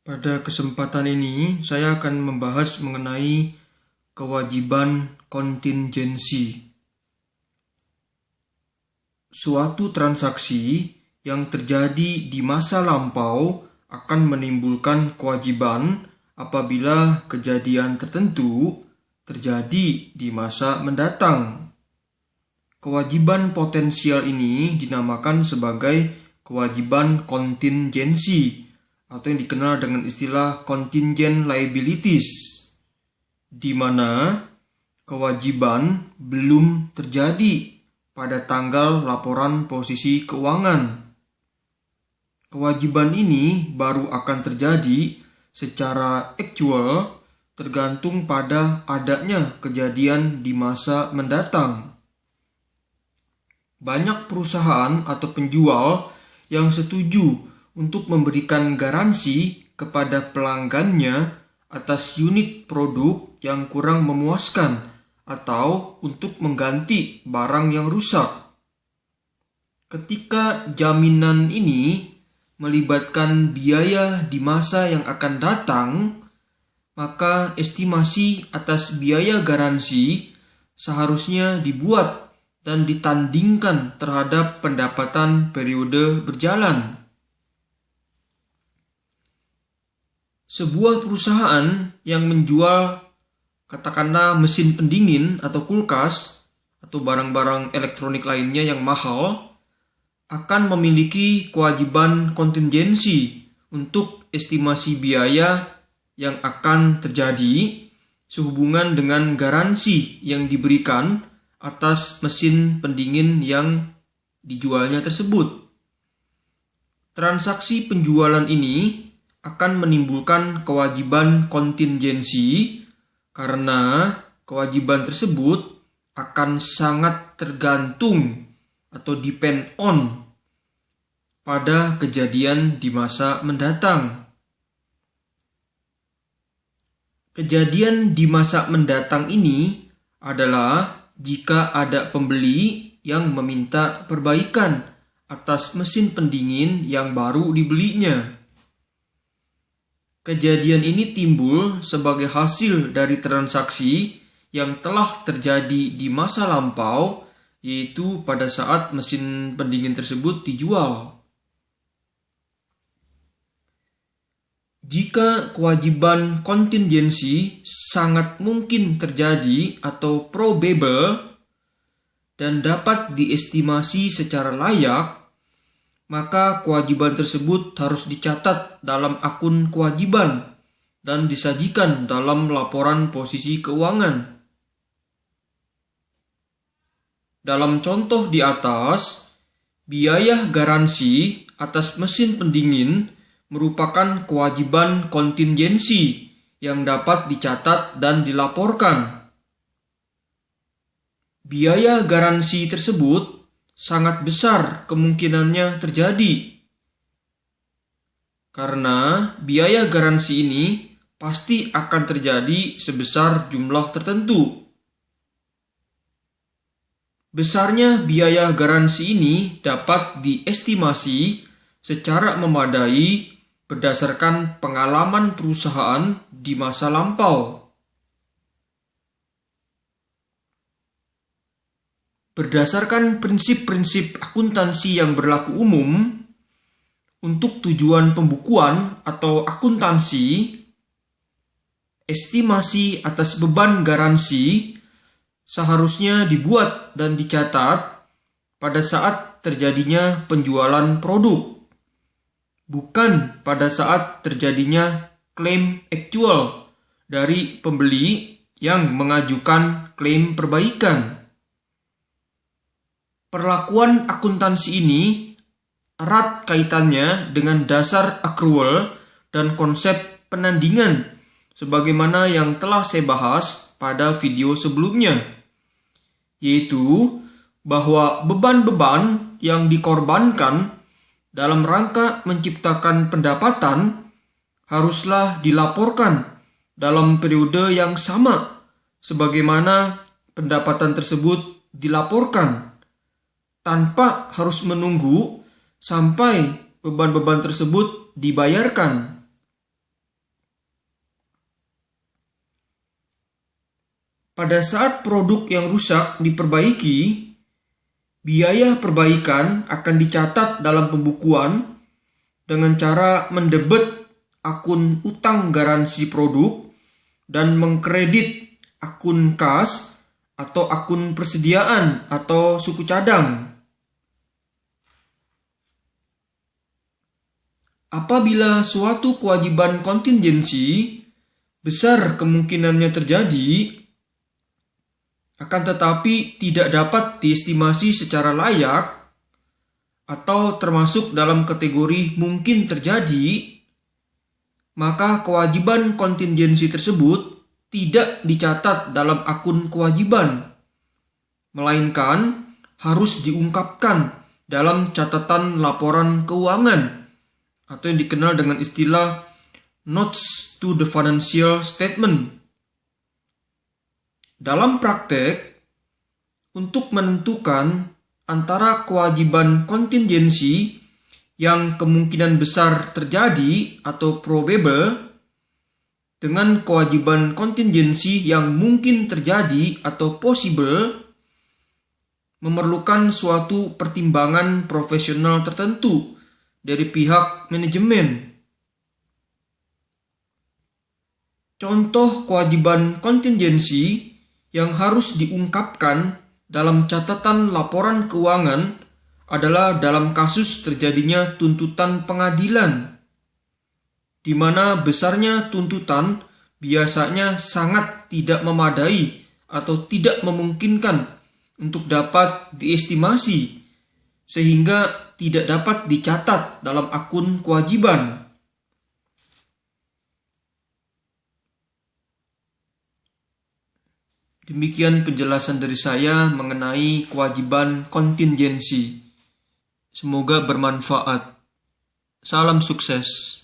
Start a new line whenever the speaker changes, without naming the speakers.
Pada kesempatan ini, saya akan membahas mengenai kewajiban kontingensi. Suatu transaksi yang terjadi di masa lampau akan menimbulkan kewajiban apabila kejadian tertentu terjadi di masa mendatang. Kewajiban potensial ini dinamakan sebagai kewajiban kontingensi atau yang dikenal dengan istilah contingent liabilities, di mana kewajiban belum terjadi pada tanggal laporan posisi keuangan. Kewajiban ini baru akan terjadi secara aktual tergantung pada adanya kejadian di masa mendatang. Banyak perusahaan atau penjual yang setuju untuk memberikan garansi kepada pelanggannya atas unit produk yang kurang memuaskan atau untuk mengganti barang yang rusak. Ketika jaminan ini melibatkan biaya di masa yang akan datang, maka estimasi atas biaya garansi seharusnya dibuat dan ditandingkan terhadap pendapatan periode berjalan. Sebuah perusahaan yang menjual katakanlah mesin pendingin atau kulkas atau barang-barang elektronik lainnya yang mahal akan memiliki kewajiban kontingensi untuk estimasi biaya yang akan terjadi sehubungan dengan garansi yang diberikan atas mesin pendingin yang dijualnya tersebut. Transaksi penjualan ini akan menimbulkan kewajiban kontingensi karena kewajiban tersebut akan sangat tergantung atau depend on pada kejadian di masa mendatang. Kejadian di masa mendatang ini adalah jika ada pembeli yang meminta perbaikan atas mesin pendingin yang baru dibelinya. Kejadian ini timbul sebagai hasil dari transaksi yang telah terjadi di masa lampau, yaitu pada saat mesin pendingin tersebut dijual. Jika kewajiban kontingensi sangat mungkin terjadi atau probable dan dapat diestimasi secara layak, maka kewajiban tersebut harus dicatat dalam akun kewajiban dan disajikan dalam laporan posisi keuangan. Dalam contoh di atas, biaya garansi atas mesin pendingin merupakan kewajiban kontingensi yang dapat dicatat dan dilaporkan. Biaya garansi tersebut sangat besar kemungkinannya terjadi karena biaya garansi ini pasti akan terjadi sebesar jumlah tertentu. Besarnya biaya garansi ini dapat diestimasi secara memadai berdasarkan pengalaman perusahaan di masa lampau. Berdasarkan prinsip-prinsip akuntansi yang berlaku umum, untuk tujuan pembukuan atau akuntansi, estimasi atas beban garansi seharusnya dibuat dan dicatat pada saat terjadinya penjualan produk, bukan pada saat terjadinya klaim aktual dari pembeli yang mengajukan klaim perbaikan. Perlakuan akuntansi ini erat kaitannya dengan dasar accrual dan konsep penandingan sebagaimana yang telah saya bahas pada video sebelumnya, yaitu bahwa beban-beban yang dikorbankan dalam rangka menciptakan pendapatan haruslah dilaporkan dalam periode yang sama sebagaimana pendapatan tersebut dilaporkan, tanpa harus menunggu sampai beban-beban tersebut dibayarkan. pada saat produk yang rusak diperbaiki, biaya perbaikan akan dicatat dalam pembukuan dengan cara mendebet akun utang garansi produk dan mengkredit akun kas atau akun persediaan atau suku cadang. Apabila suatu kewajiban kontingensi besar kemungkinannya terjadi, akan tetapi tidak dapat diestimasi secara layak atau termasuk dalam kategori mungkin terjadi, maka kewajiban kontingensi tersebut tidak dicatat dalam akun kewajiban, melainkan harus diungkapkan dalam catatan laporan keuangan atau yang dikenal dengan istilah Notes to the Financial Statement. Dalam praktek, untuk menentukan antara kewajiban kontingensi yang kemungkinan besar terjadi atau probable dengan kewajiban kontingensi yang mungkin terjadi atau possible, memerlukan suatu pertimbangan profesional tertentu dari pihak manajemen. Contoh kewajiban kontingensi yang harus diungkapkan dalam catatan laporan keuangan adalah dalam kasus terjadinya tuntutan pengadilan, di mana besarnya tuntutan biasanya sangat tidak memadai atau tidak memungkinkan untuk dapat diestimasi, sehingga tidak dapat dicatat dalam akun kewajiban. Demikian penjelasan dari saya mengenai kewajiban kontingensi. Semoga bermanfaat. Salam sukses.